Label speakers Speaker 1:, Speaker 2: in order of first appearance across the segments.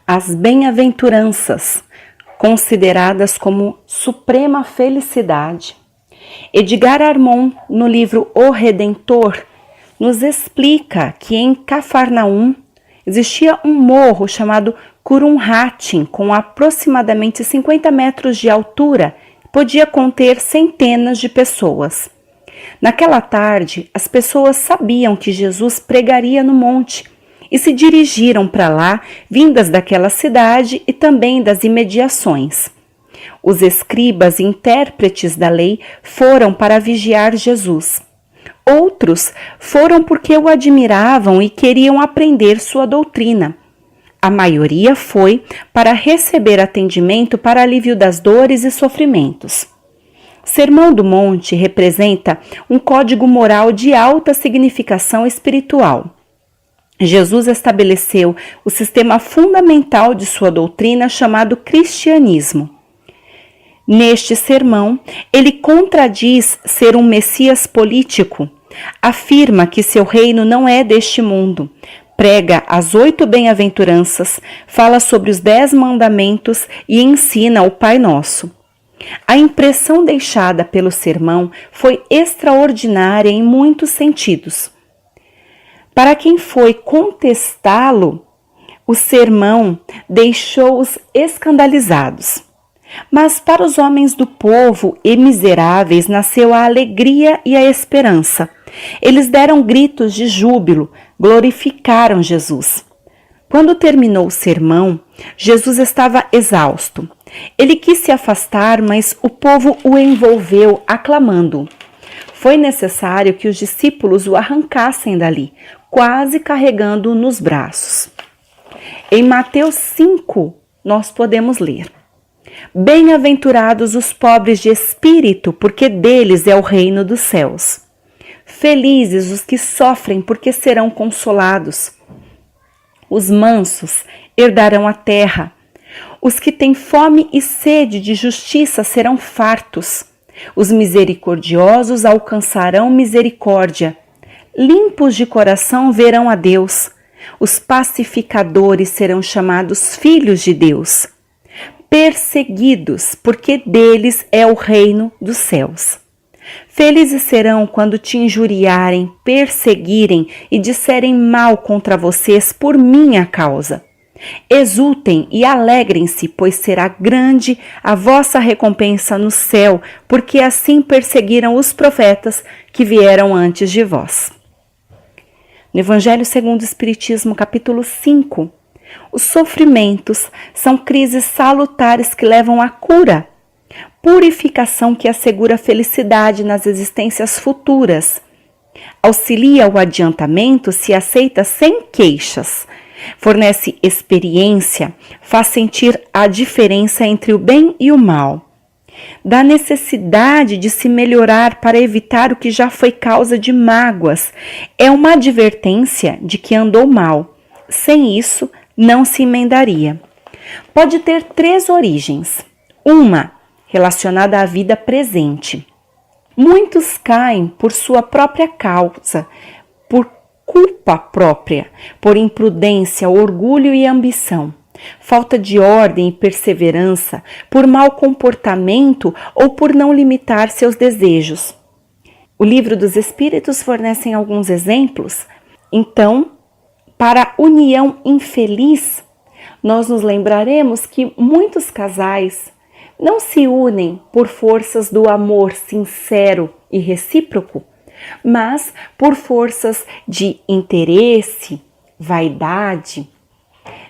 Speaker 1: As bem-aventuranças, consideradas como suprema felicidade. Edgar Armon, no livro O Redentor, nos explica que em Cafarnaum existia um morro chamado Curumhatin, com aproximadamente 50 metros de altura, que podia conter centenas de pessoas. Naquela tarde, as pessoas sabiam que Jesus pregaria no monte e se dirigiram para lá, vindas daquela cidade e também das imediações. Os escribas e intérpretes da lei foram para vigiar Jesus. Outros foram porque o admiravam e queriam aprender sua doutrina. A maioria foi para receber atendimento para alívio das dores e sofrimentos. Sermão do Monte representa um código moral de alta significação espiritual. Jesus estabeleceu o sistema fundamental de sua doutrina chamado cristianismo. Neste sermão, ele contradiz ser um Messias político, afirma que seu reino não é deste mundo, prega as 8 bem-aventuranças, fala sobre os 10 mandamentos e ensina o Pai Nosso. A impressão deixada pelo sermão foi extraordinária em muitos sentidos. Para quem foi contestá-lo, o sermão deixou-os escandalizados. Mas para os homens do povo e miseráveis nasceu a alegria e a esperança. Eles deram gritos de júbilo, glorificaram Jesus. Quando terminou o sermão, Jesus estava exausto. Ele quis se afastar, mas o povo o envolveu, aclamando. Foi necessário que os discípulos o arrancassem dali, quase carregando-o nos braços. Em Mateus 5, nós podemos ler: Bem-aventurados os pobres de espírito, porque deles é o reino dos céus. Felizes os que sofrem, porque serão consolados. Os mansos herdarão a terra. Os que têm fome e sede de justiça serão fartos. Os misericordiosos alcançarão misericórdia. Limpos de coração verão a Deus. Os pacificadores serão chamados filhos de Deus. Perseguidos, porque deles é o reino dos céus. Felizes serão quando te injuriarem, perseguirem e disserem mal contra vocês por minha causa. Exultem e alegrem-se, pois será grande a vossa recompensa no céu, porque assim perseguiram os profetas que vieram antes de vós. No Evangelho segundo o Espiritismo, capítulo 5, os sofrimentos são crises salutares que levam à cura, purificação que assegura felicidade nas existências futuras, auxilia o adiantamento se aceita sem queixas, fornece experiência, faz sentir a diferença entre o bem e o mal, dá necessidade de se melhorar para evitar o que já foi causa de mágoas, é uma advertência de que andou mal, sem isso não se emendaria. Pode ter 3 origens. Uma, relacionada à vida presente. Muitos caem por sua própria causa, por culpa própria, por imprudência, orgulho e ambição, falta de ordem e perseverança, por mau comportamento ou por não limitar seus desejos. O Livro dos Espíritos fornece alguns exemplos. Então, para a união infeliz, nós nos lembraremos que muitos casais não se unem por forças do amor sincero e recíproco, mas por forças de interesse, vaidade,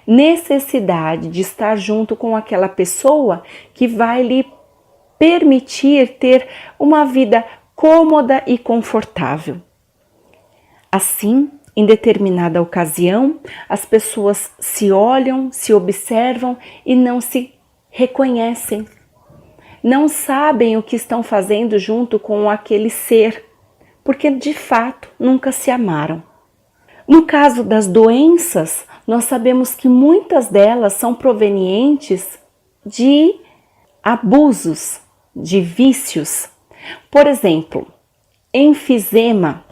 Speaker 1: necessidade de estar junto com aquela pessoa que vai lhe permitir ter uma vida cômoda e confortável. Assim, em determinada ocasião, as pessoas se olham, se observam e não se reconhecem. Não sabem o que estão fazendo junto com aquele ser, porque de fato nunca se amaram. No caso das doenças, nós sabemos que muitas delas são provenientes de abusos, de vícios. Por exemplo, enfisema.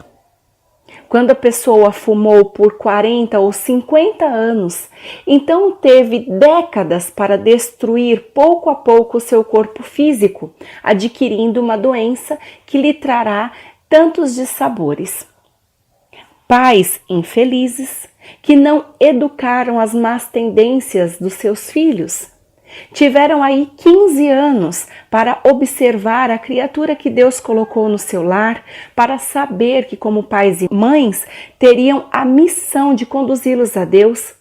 Speaker 1: quando a pessoa fumou por 40 ou 50 anos, então teve décadas para destruir pouco a pouco o seu corpo físico, adquirindo uma doença que lhe trará tantos dissabores. Pais infelizes que não educaram as más tendências dos seus filhos. Tiveram aí 15 anos para observar a criatura que Deus colocou no seu lar, para saber que, como pais e mães, teriam a missão de conduzi-los a Deus,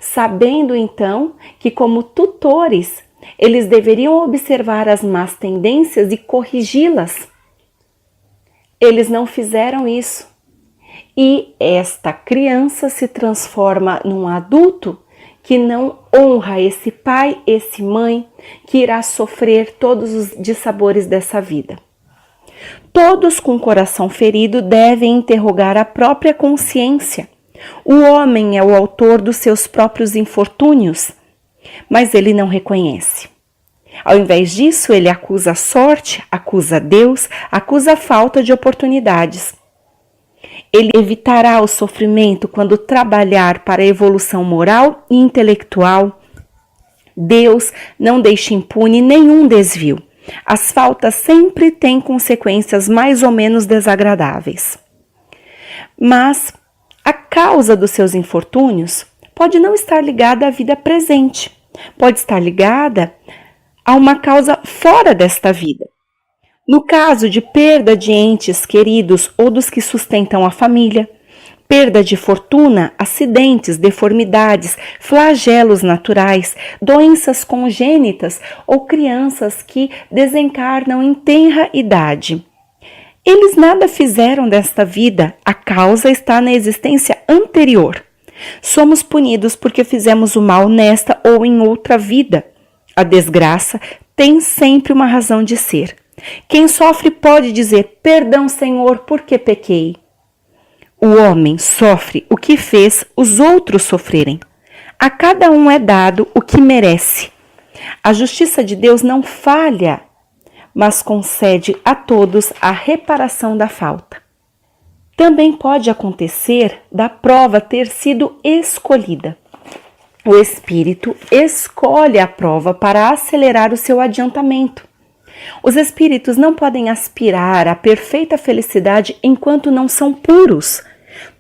Speaker 1: sabendo então que, como tutores, eles deveriam observar as más tendências e corrigi-las. Eles não fizeram isso. E esta criança se transforma num adulto que não honra esse pai, esse mãe, que irá sofrer todos os dissabores dessa vida. Todos com o coração ferido devem interrogar a própria consciência. O homem é o autor dos seus próprios infortúnios, mas ele não reconhece. Ao invés disso, ele acusa a sorte, acusa Deus, acusa a falta de oportunidades. Ele evitará o sofrimento quando trabalhar para a evolução moral e intelectual. Deus não deixa impune nenhum desvio. As faltas sempre têm consequências mais ou menos desagradáveis. Mas a causa dos seus infortúnios pode não estar ligada à vida presente. Pode estar ligada a uma causa fora desta vida. No caso de perda de entes queridos ou dos que sustentam a família, perda de fortuna, acidentes, deformidades, flagelos naturais, doenças congênitas ou crianças que desencarnam em tenra idade. Eles nada fizeram desta vida, a causa está na existência anterior. Somos punidos porque fizemos o mal nesta ou em outra vida. A desgraça tem sempre uma razão de ser. Quem sofre pode dizer: perdão, Senhor, porque pequei. O homem sofre o que fez os outros sofrerem. A cada um é dado o que merece. A justiça de Deus não falha, mas concede a todos a reparação da falta. Também pode acontecer da prova ter sido escolhida. O espírito escolhe a prova para acelerar o seu adiantamento. Os espíritos não podem aspirar à perfeita felicidade enquanto não são puros.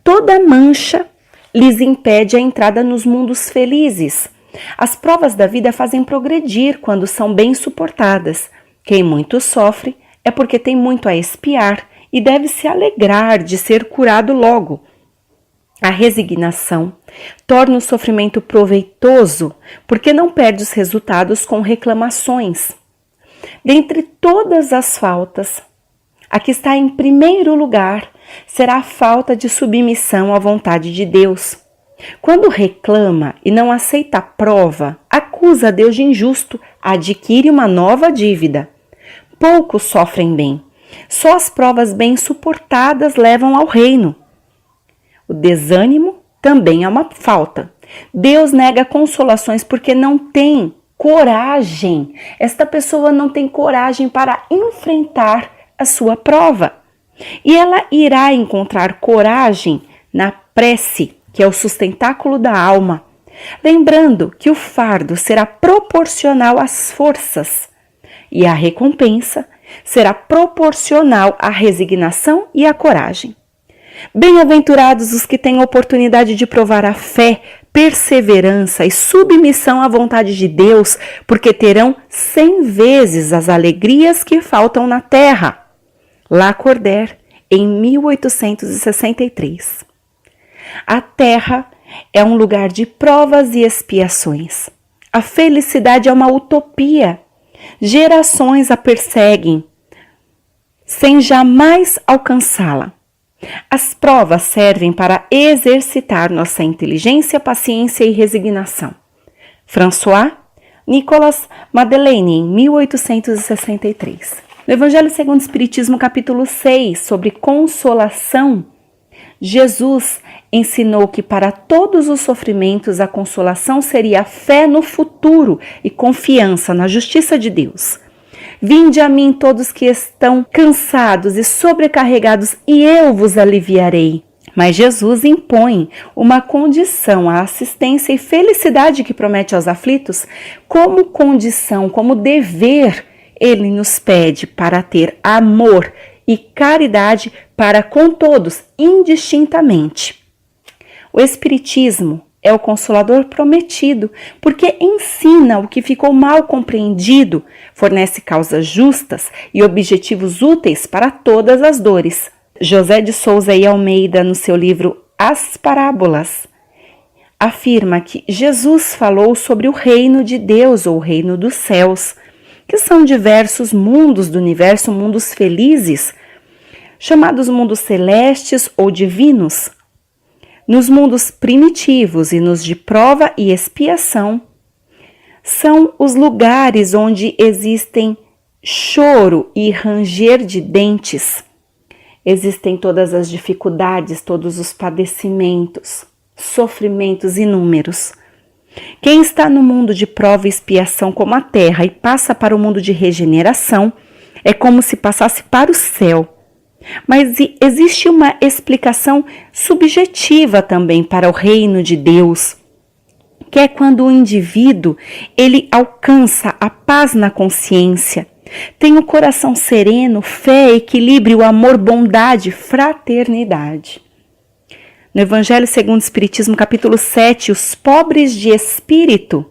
Speaker 1: Toda mancha lhes impede a entrada nos mundos felizes. As provas da vida fazem progredir quando são bem suportadas. Quem muito sofre é porque tem muito a expiar e deve se alegrar de ser curado logo. A resignação torna o sofrimento proveitoso porque não perde os resultados com reclamações. Dentre todas as faltas, a que está em primeiro lugar será a falta de submissão à vontade de Deus. Quando reclama e não aceita a prova, acusa Deus de injusto, adquire uma nova dívida. Poucos sofrem bem. Só as provas bem suportadas levam ao reino. O desânimo também é uma falta. Deus nega consolações porque não tem coragem. Esta pessoa não tem coragem para enfrentar a sua prova. E ela irá encontrar coragem na prece, que é o sustentáculo da alma. Lembrando que o fardo será proporcional às forças e a recompensa será proporcional à resignação e à coragem. Bem-aventurados os que têm oportunidade de provar a fé, perseverança e submissão à vontade de Deus, porque terão 100 vezes as alegrias que faltam na terra. Lacordaire, em 1863. A terra é um lugar de provas e expiações. A felicidade é uma utopia. Gerações a perseguem, sem jamais alcançá-la. As provas servem para exercitar nossa inteligência, paciência e resignação. François Nicolas Madeleine, em 1863. No Evangelho segundo o Espiritismo, capítulo 6, sobre consolação, Jesus ensinou que para todos os sofrimentos a consolação seria a fé no futuro e confiança na justiça de Deus. Vinde a mim todos que estão cansados e sobrecarregados, e eu vos aliviarei. Mas Jesus impõe uma condição, a assistência e felicidade que promete aos aflitos, como condição, como dever, ele nos pede para ter amor e caridade para com todos, indistintamente. O Espiritismo é o Consolador prometido, porque ensina o que ficou mal compreendido, fornece causas justas e objetivos úteis para todas as dores. José de Souza e Almeida, no seu livro As Parábolas, afirma que Jesus falou sobre o reino de Deus ou o reino dos céus, que são diversos mundos do universo, mundos felizes, chamados mundos celestes ou divinos. Nos mundos primitivos e nos de prova e expiação, são os lugares onde existem choro e ranger de dentes. Existem todas as dificuldades, todos os padecimentos, sofrimentos inúmeros. Quem está no mundo de prova e expiação como a terra e passa para o mundo de regeneração, é como se passasse para o céu. Mas existe uma explicação subjetiva também para o reino de Deus, que é quando o indivíduo ele alcança a paz na consciência, tem o coração sereno, fé, equilíbrio, amor, bondade, fraternidade. No Evangelho segundo o Espiritismo, capítulo 7, os pobres de espírito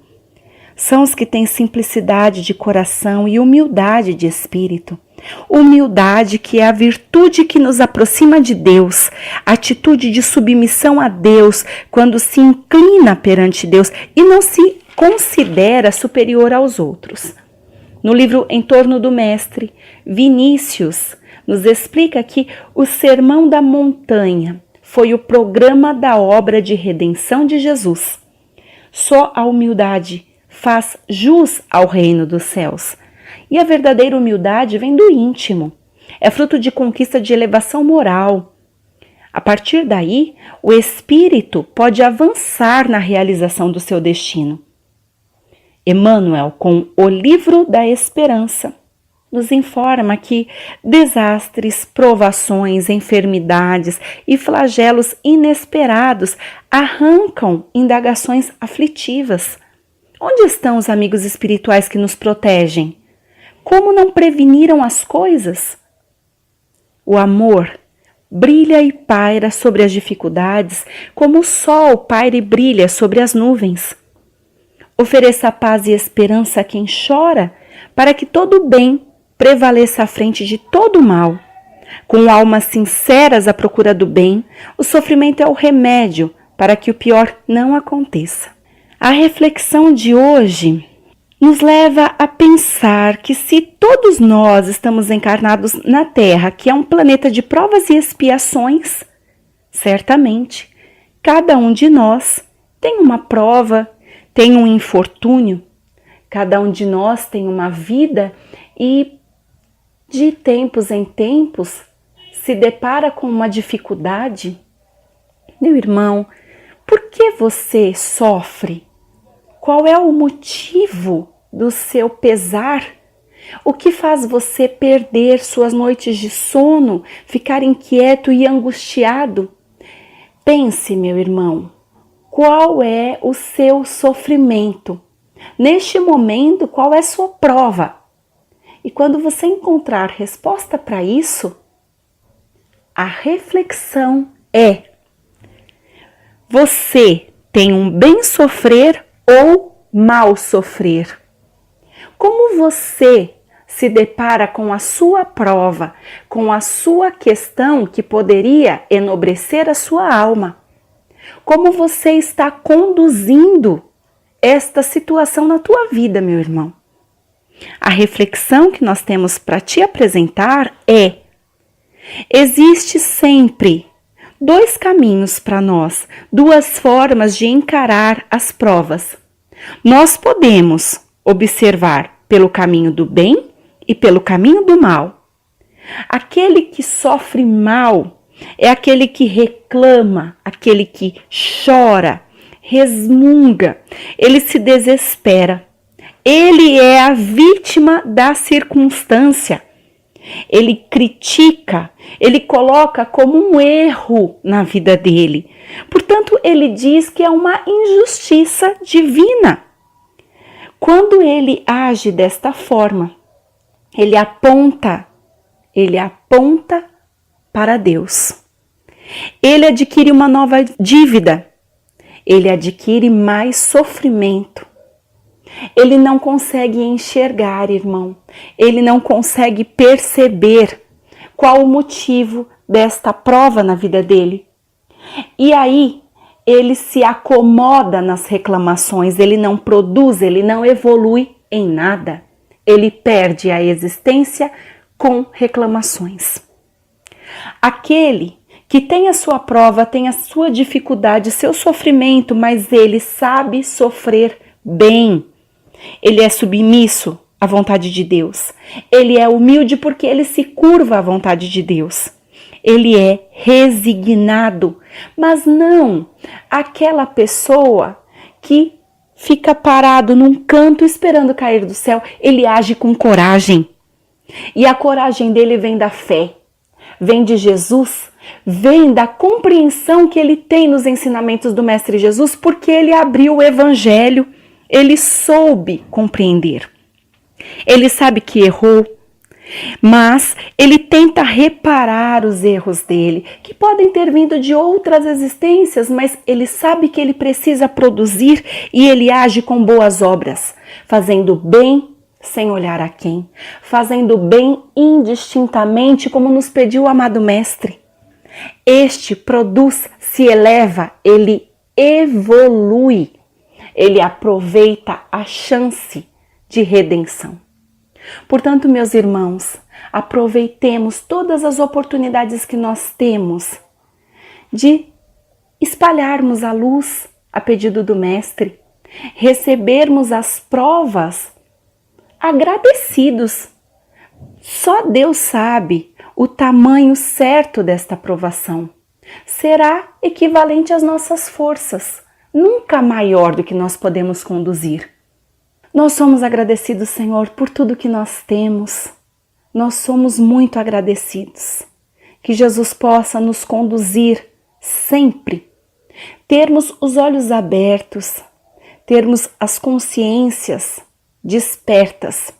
Speaker 1: são os que têm simplicidade de coração e humildade de espírito. Humildade, que é a virtude que nos aproxima de Deus, atitude de submissão a Deus, quando se inclina perante Deus e não se considera superior aos outros. No livro Em Torno do Mestre, Vinícius nos explica que o Sermão da Montanha foi o programa da obra de redenção de Jesus. Só a humildade faz jus ao reino dos céus. E a verdadeira humildade vem do íntimo. É fruto de conquista de elevação moral. A partir daí, o espírito pode avançar na realização do seu destino. Emmanuel, com o Livro da Esperança, nos informa que desastres, provações, enfermidades e flagelos inesperados arrancam indagações aflitivas. Onde estão os amigos espirituais que nos protegem? Como não preveniram as coisas? O amor brilha e paira sobre as dificuldades, como o sol paira e brilha sobre as nuvens. Ofereça paz e esperança a quem chora, para que todo o bem prevaleça à frente de todo o mal. Com almas sinceras à procura do bem, o sofrimento é o remédio para que o pior não aconteça. A reflexão de hoje nos leva a pensar que se todos nós estamos encarnados na Terra, que é um planeta de provas e expiações, certamente cada um de nós tem uma prova, tem um infortúnio, cada um de nós tem uma vida e de tempos em tempos se depara com uma dificuldade. Meu irmão, por que você sofre? Qual é o motivo do seu pesar? O que faz você perder suas noites de sono, ficar inquieto e angustiado? Pense, meu irmão, qual é o seu sofrimento? Neste momento, qual é a sua prova? E quando você encontrar resposta para isso, a reflexão é: você tem um bem sofrer ou mal sofrer? Como você se depara com a sua prova, com a sua questão que poderia enobrecer a sua alma? Como você está conduzindo esta situação na tua vida, meu irmão? A reflexão que nós temos para te apresentar é: existe sempre dois caminhos para nós, duas formas de encarar as provas. Nós podemos observar pelo caminho do bem e pelo caminho do mal. Aquele que sofre mal é aquele que reclama, aquele que chora, resmunga, ele se desespera. Ele é a vítima da circunstância. ele critica, ele coloca como um erro na vida dele. Portanto, ele diz que é uma injustiça divina. Quando ele age desta forma, ele aponta para Deus. Ele adquire uma nova dívida, ele adquire mais sofrimento. Ele não consegue enxergar, irmão, ele não consegue perceber qual o motivo desta prova na vida dele. E aí, ele se acomoda nas reclamações, ele não produz, ele não evolui em nada. Ele perde a existência com reclamações. Aquele que tem a sua prova, tem a sua dificuldade, seu sofrimento, mas ele sabe sofrer bem. Ele é submisso à vontade de Deus. Ele é humilde porque ele se curva à vontade de Deus. Ele é resignado, mas não aquela pessoa que fica parado num canto esperando cair do céu. Ele age com coragem. E a coragem dele vem da fé, vem de Jesus, vem da compreensão que ele tem nos ensinamentos do Mestre Jesus, porque ele abriu o Evangelho, ele soube compreender. Ele sabe que errou, mas ele tenta reparar os erros dele, que podem ter vindo de outras existências, mas ele sabe que ele precisa produzir e ele age com boas obras, fazendo bem sem olhar a quem, fazendo bem indistintamente, como nos pediu o amado Mestre. Este produz, se eleva, ele evolui, ele aproveita a chance de redenção. Portanto, meus irmãos, aproveitemos todas as oportunidades que nós temos de espalharmos a luz a pedido do Mestre, recebermos as provas agradecidos. Só Deus sabe o tamanho certo desta provação. Será equivalente às nossas forças, nunca maior do que nós podemos conduzir. Nós somos agradecidos, Senhor, por tudo que nós temos. Nós somos muito agradecidos. Que Jesus possa nos conduzir sempre. Termos os olhos abertos, termos as consciências despertas.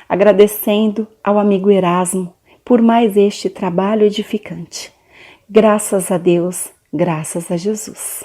Speaker 1: Agradecendo ao amigo Erasmo por mais este trabalho edificante. Graças a Deus, graças a Jesus.